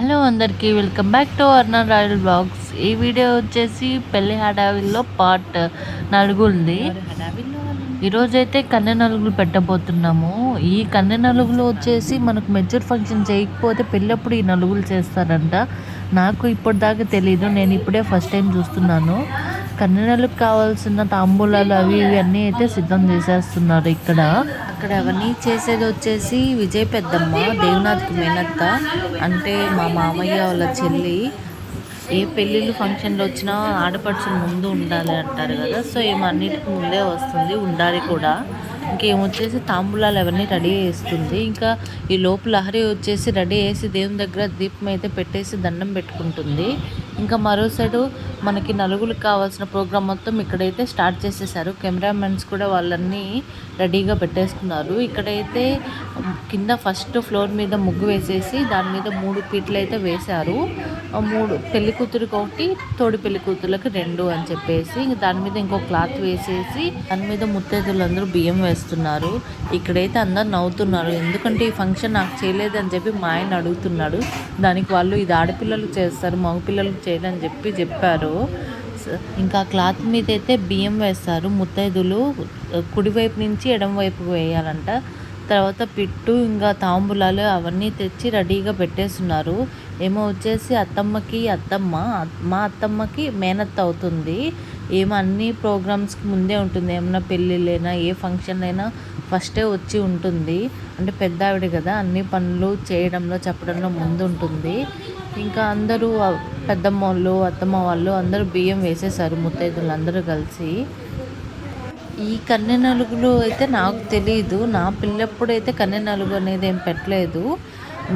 Hello అందరికీ welcome back to Arna royal blogs. ఈ video వచ్చేసి పెళ్లి హడావిల్లో పార్ట్ 4ది. ఈరోజైతే కన్నె నలుగులు పెట్టబోతున్నాము. ఈ కన్నె నలుగులు వచ్చేసి మనకు మెచ్యూర్ ఫంక్షన్ చేయకపోతే పెళ్ళప్పుడు ఈ నలుగులు చేస్తారంట. నాకు ఇప్పటిదాకా తెలీదు, నేను ఇప్పుడే ఫస్ట్ టైం చూస్తున్నాను. కన్నెలకు కావాల్సిన తాంబూలాలు అవి ఇవి అన్నీ అయితే సిద్ధం చేసేస్తున్నారు ఇక్కడ. అక్కడ అవన్నీ చేసేది వచ్చేసి విజయ్ పెద్దమ్మ, దేవనాథ్కి మేనత్త, అంటే మా మామయ్య వాళ్ళ చెల్లి. ఏ పెళ్ళిళ్ళు ఫంక్షన్లు వచ్చినా ఆడపడుచులు ముందు ఉండాలి అంటారు కదా, సో ఏమన్నిటికి ముందే వస్తుంది, ఉండాలి కూడా. ఇంకేమొచ్చేసి తాంబూలాలు అవన్నీ రెడీ చేస్తుంది. ఇంకా ఈ లోపు లహరి వచ్చేసి రెడీ చేసి దేవుని దగ్గర దీపం అయితే పెట్టేసి దండం పెట్టుకుంటుంది. ఇంకా మరో సైడు మనకి నలుగురికి కావాల్సిన ప్రోగ్రామ్ మొత్తం ఇక్కడైతే స్టార్ట్ చేసేసారు. కెమెరామెన్స్ కూడా వాళ్ళన్నీ రెడీగా పెట్టేసుకున్నారు. ఇక్కడైతే కింద ఫస్ట్ ఫ్లోర్ మీద ముగ్గు వేసేసి దాని మీద 3 పీటలు అయితే వేశారు. 3 పెళ్లి కూతురికి 1, తోడి పెళ్లి కూతుర్లకు 2 అని చెప్పేసి దాని మీద ఇంకో క్లాత్ వేసేసి దాని మీద ముత్తైదులందరూ బియ్యం వేస్తున్నారు. ఇక్కడైతే అందరు నవ్వుతున్నారు, ఎందుకంటే ఈ ఫంక్షన్ నాకు చేయలేదని చెప్పి మా ఆయన అడుగుతున్నాడు. దానికి వాళ్ళు ఇది ఆడపిల్లలు చేస్తారు, మగపిల్లలకు చేయలేదని చెప్పారు. ఇంకా క్లాత్ మీద అయితే బియ్యం వేస్తారు. ముత్తైదులు కుడివైపు నుంచి ఎడమ వైపుకు వేయాలంట. తర్వాత పిట్టు ఇంకా తాంబూలాలు అవన్నీ తెచ్చి రెడీగా పెట్టేస్తున్నారు. ఏమో వచ్చేసి అత్తమ్మకి మా అత్తమ్మకి మేనత్త అవుతుంది. ఏమో అన్ని ప్రోగ్రామ్స్కి ముందే ఉంటుంది. ఏమన్నా పెళ్ళిళ్ళైనా ఏ ఫంక్షన్ అయినా ఫస్టే వచ్చి ఉంటుంది. అంటే పెద్ద ఆవిడ కదా, అన్ని పనులు చేయడంలో చెప్పడంలో ముందు ఉంటుంది. ఇంకా అందరూ పెద్దమ్మ వాళ్ళు అత్తమ్మ వాళ్ళు అందరూ బియ్యం వేసేసారు ముత్తైదులు అందరూ కలిసి. ఈ కన్నె నలుగులు అయితే నాకు తెలియదు, నా పిల్లప్పుడైతే కన్నె నలుగు అనేది ఏం పెట్టలేదు.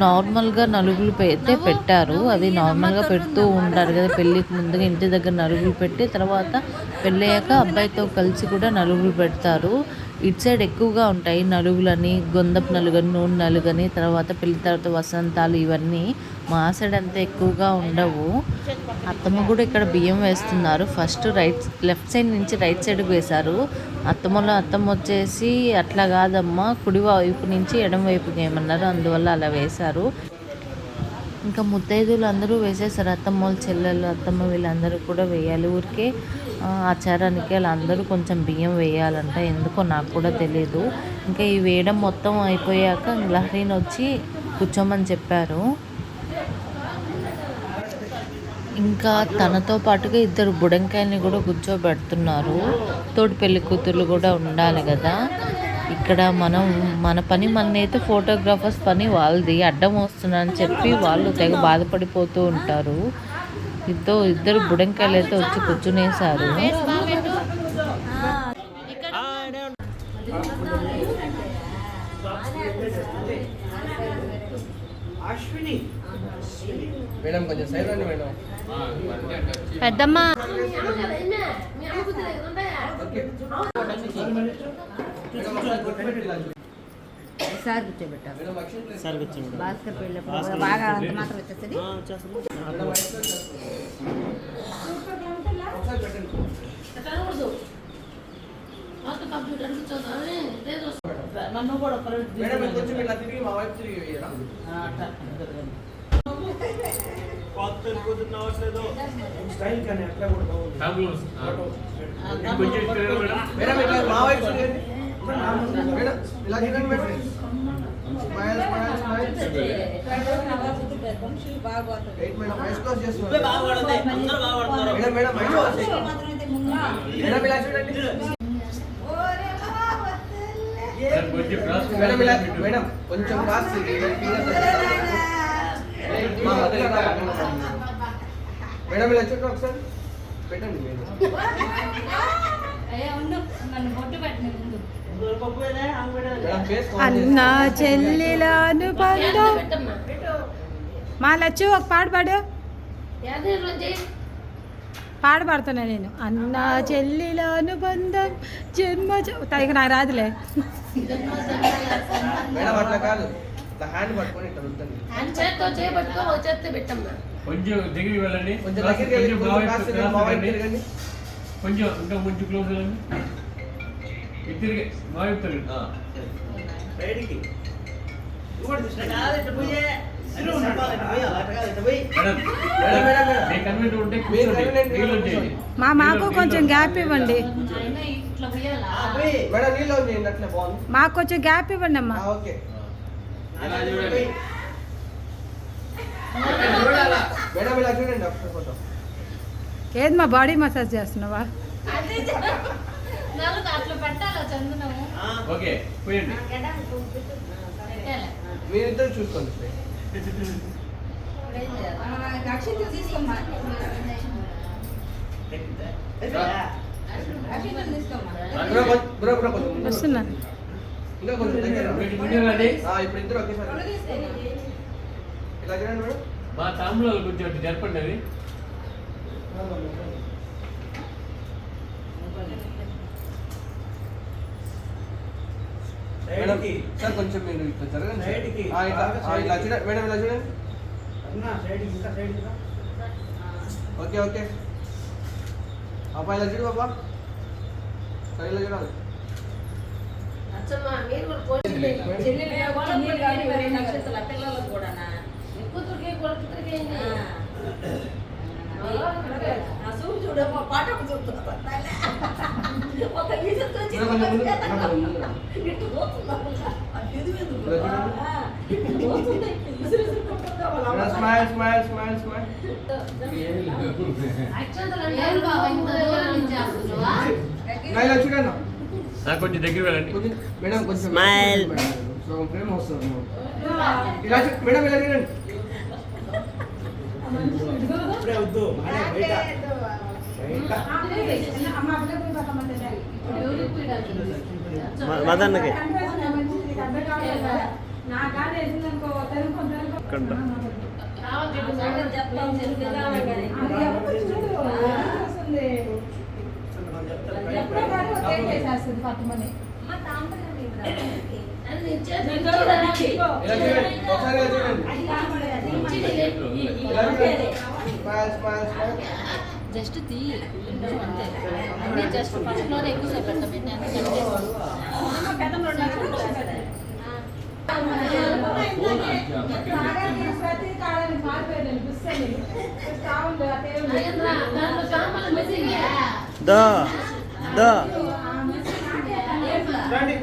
నార్మల్గా నలుగులు అయితే పెట్టారు. అది నార్మల్గా పెడుతూ ఉంటారు కదా, పెళ్ళికి ముందుగా ఇంటి దగ్గర నలుగులు పెట్టి తర్వాత పెళ్ళయ్యాక అబ్బాయితో కలిసి కూడా నలుగులు పెడతారు. ఇటు సైడ్ ఎక్కువగా ఉంటాయి నలుగులని, గొందపు నలుగని, నూనె నలుగని, తర్వాత పెళ్లి తర్వాత వసంతాలు, ఇవన్నీ మా సైడ్ అంతా ఎక్కువగా ఉండవు. అత్తమ్మ కూడా ఇక్కడ బియ్యం వేస్తున్నారు. ఫస్ట్ లెఫ్ట్ సైడ్ నుంచి రైట్ సైడ్కి వేశారు. అత్తమ్మ వచ్చేసి అట్లా కాదమ్మా, కుడి వైపు నుంచి ఎడమ వైపుకి ఏమన్నారు, అందువల్ల అలా వేశారు. ఇంకా ముత్తైదులు అందరూ వేసేసారు. అత్తమ్మ వాళ్ళ చెల్లెళ్ళు, అత్తమ్మ వీళ్ళందరూ కూడా వేయాలి. ఊరికే ఆచారానికి వాళ్ళందరూ కొంచెం బియ్యం వేయాలంట, ఎందుకో నాకు కూడా తెలియదు. ఇంకా ఈ వేయడం మొత్తం అయిపోయాక లహరీని వచ్చి కూర్చోమని చెప్పారు. ఇంకా తనతో పాటుగా 2 బుడంకాయల్ని కూడా కూర్చోబెడుతున్నారు. తోటి పెళ్లి కూతుర్లు కూడా ఉండాలి కదా. ఇక్కడ మన పని అయితే ఫోటోగ్రాఫర్స్ పని వాళ్ళది, అడ్డం వస్తున్నా అని చెప్పి వాళ్ళు తెగ బాధపడిపోతూ ఉంటారు. 2 బుడంకాయలు అయితే వచ్చి కూర్చునేసారు. మేడం కొంచెం సైడ్ రండి మేడం. పెద్దమ్మ సార్ కూర్చోబెట్టారు. భాస్కర్ పెళ్ళప్పుడు బాగా అంత మాత్రం వచ్చేస్తుంది. నన్ను కూడా స్టైల్ కానీ అట్లా కూడా బాగుంది. మేడం కొంచెం క్రాస్ మేడం ఇలా చూడండి ఒకసారి పెట్టండి. అన్న చెల్లెల అనుబంధం. మా లచ్చు ఒక పాట పాడుతున్నా నేను. అన్న చెల్లెల అనుబంధం జన్మ ఇక నాకు రాదులే. మేడం అట్లా కాదు, హ్యాండ్ పట్టుకొని ఇట్లా వద్దండి. కొంచెం దగ్గరికి వెళ్ళండి, కొంచెం ఇంకా కొంచెం క్లోజ్ వెళ్ళండి. ఇద్దరికి బాగా చెప్తారు. మీ కన్వీనెంట్ ఉంటే కూర్చోండి. నీళ్ళు వచ్చేయండి. మాకు కొంచెం గ్యాప్ ఇవ్వండి. మేడం నీళ్ళు చేయండి అట్లే బాగుంది. మాకు కొంచెం గ్యాప్ ఇవ్వండి అమ్మా. ఓకే ఇలా చూడండి. మేడం ఇలా చూడండి ఒకసారి ఫోటో. ఏది మా బాడీ మసాజ్ చేస్తున్నావా? ఓకే పోయండి. మీరిద్దరు చూసుకోండి. బ్రో కొంచెం వస్తున్నా. ఇంకా కొంచెం దగ్గర కొంచెం ముందుకు రండి. ఇప్పుడు ఇద్దరు ఒకేసారి ఇలా చూడండి మేడం. మా తాంబూలాలు కొంచెం అటు జరపండి అవి. మేడం సార్ కొంచెం మీరు ఇట్లా జరగండి. ఇలా చూడండి మేడం, ఇలా చూడండి. ఓకే ఓకే పాపా ఇలా చూడు పాపా. సరే ఇలా చూడాలి. Smile smile smile smile. ఇలా చూడండి. నాకు కొంచెం దగ్గర వెళ్ళండి. మేడం కొంచెం స్మైల్. ప్రేమ వస్తుంది ఇలా మేడం ఇలా చూడండి. మదన్నకి ఒకసారి ఇలా చూడండి. Smile smile smile. జస్ట్ తీ అంతే. అన్నీ జస్ట్ ఫస్ట్ ఫ్లోర్ ఎక్కువసేపు పెట్టబెట్టి దా దా రండి.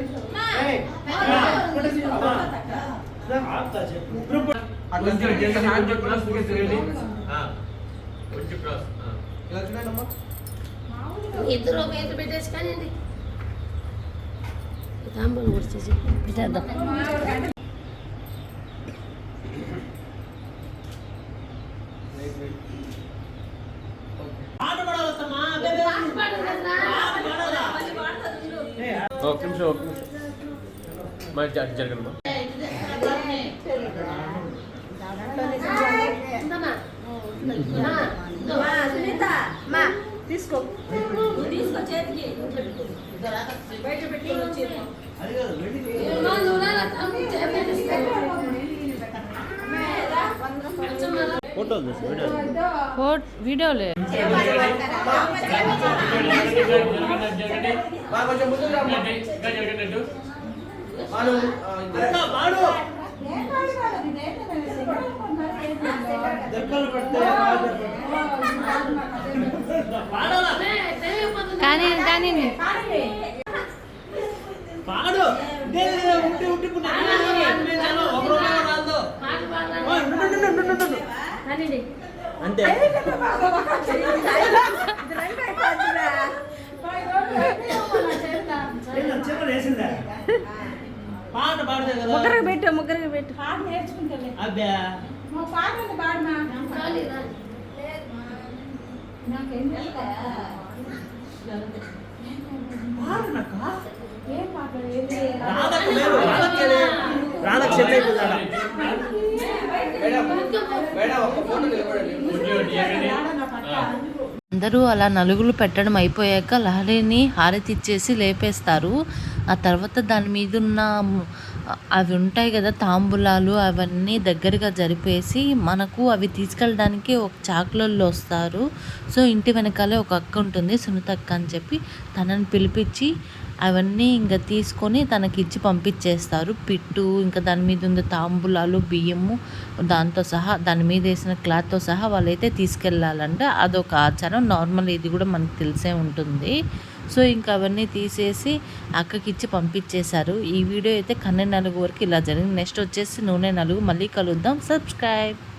కొంచెం జరగండి. కొంచెం క్రాస్ తిరగండి. కొంచెం క్రాస్. ఇలా చూడండి అమ్మా. ఇద్దరు ఒక ఎత్తు పెట్టేసి కానీ తాంబూలు కూర్చేసి పెట్టేద్దాం. ఒక నిమిషం ఒక నిమిషం. మరి జరగండి మా. తీసుకో చేతికి బయట పెట్టి ఫోటోలు వీడియోలే జరగండి. కొంచెం ముందుకు రా అమ్మా. ఇంకా జరగండి. కానీ కానీ అంతే పాట పాడదే కదా. ముగ్గురికి పెట్టు పాట నేర్చుకుంటాలే. అబ్బా మా పాట పాడమా. ఏం పాట రాధకు సెట్ అయిపోతాడా. మేడం మేడం ఒక ఫోటో నిలబడండి. అందరూ అలా నలుగులు పెట్టడం అయిపోయాక లహరిని హారతి ఇచ్చేసి లేపేస్తారు. ఆ తర్వాత దాని మీద ఉన్న అవి ఉంటాయి కదా తాంబూలాలు, అవన్నీ దగ్గరగా జరిపేసి మనకు అవి తీసుకెళ్ళడానికి ఒక చాకులలో వస్తారు. సో ఇంటి వెనకాలే ఒక అక్క ఉంటుంది, సునీత అక్క అని చెప్పి, తనని పిలిపించి అవన్నీ ఇంకా తీసుకొని తనకిచ్చి పంపించేస్తారు. పిట్టు, ఇంకా దాని మీద ఉన్న తాంబూలాలు, బియ్యము దాంతో సహా, దాని మీద వేసిన క్లాత్తో సహా వాళ్ళైతే తీసుకెళ్ళాలంట. అదొక ఆచారం. నార్మల్ ఇది కూడా మనకు తెలిసే ఉంటుంది. సో ఇంకా అవన్నీ తీసేసి అక్కకిచ్చి పంపించేశారు. ఈ వీడియో అయితే కన్నె నలుగు వరకు ఇలా జరిగింది. నెక్స్ట్ వచ్చేసి నూనె నలుగు. మళ్ళీ కలుద్దాం. సబ్స్క్రైబ్.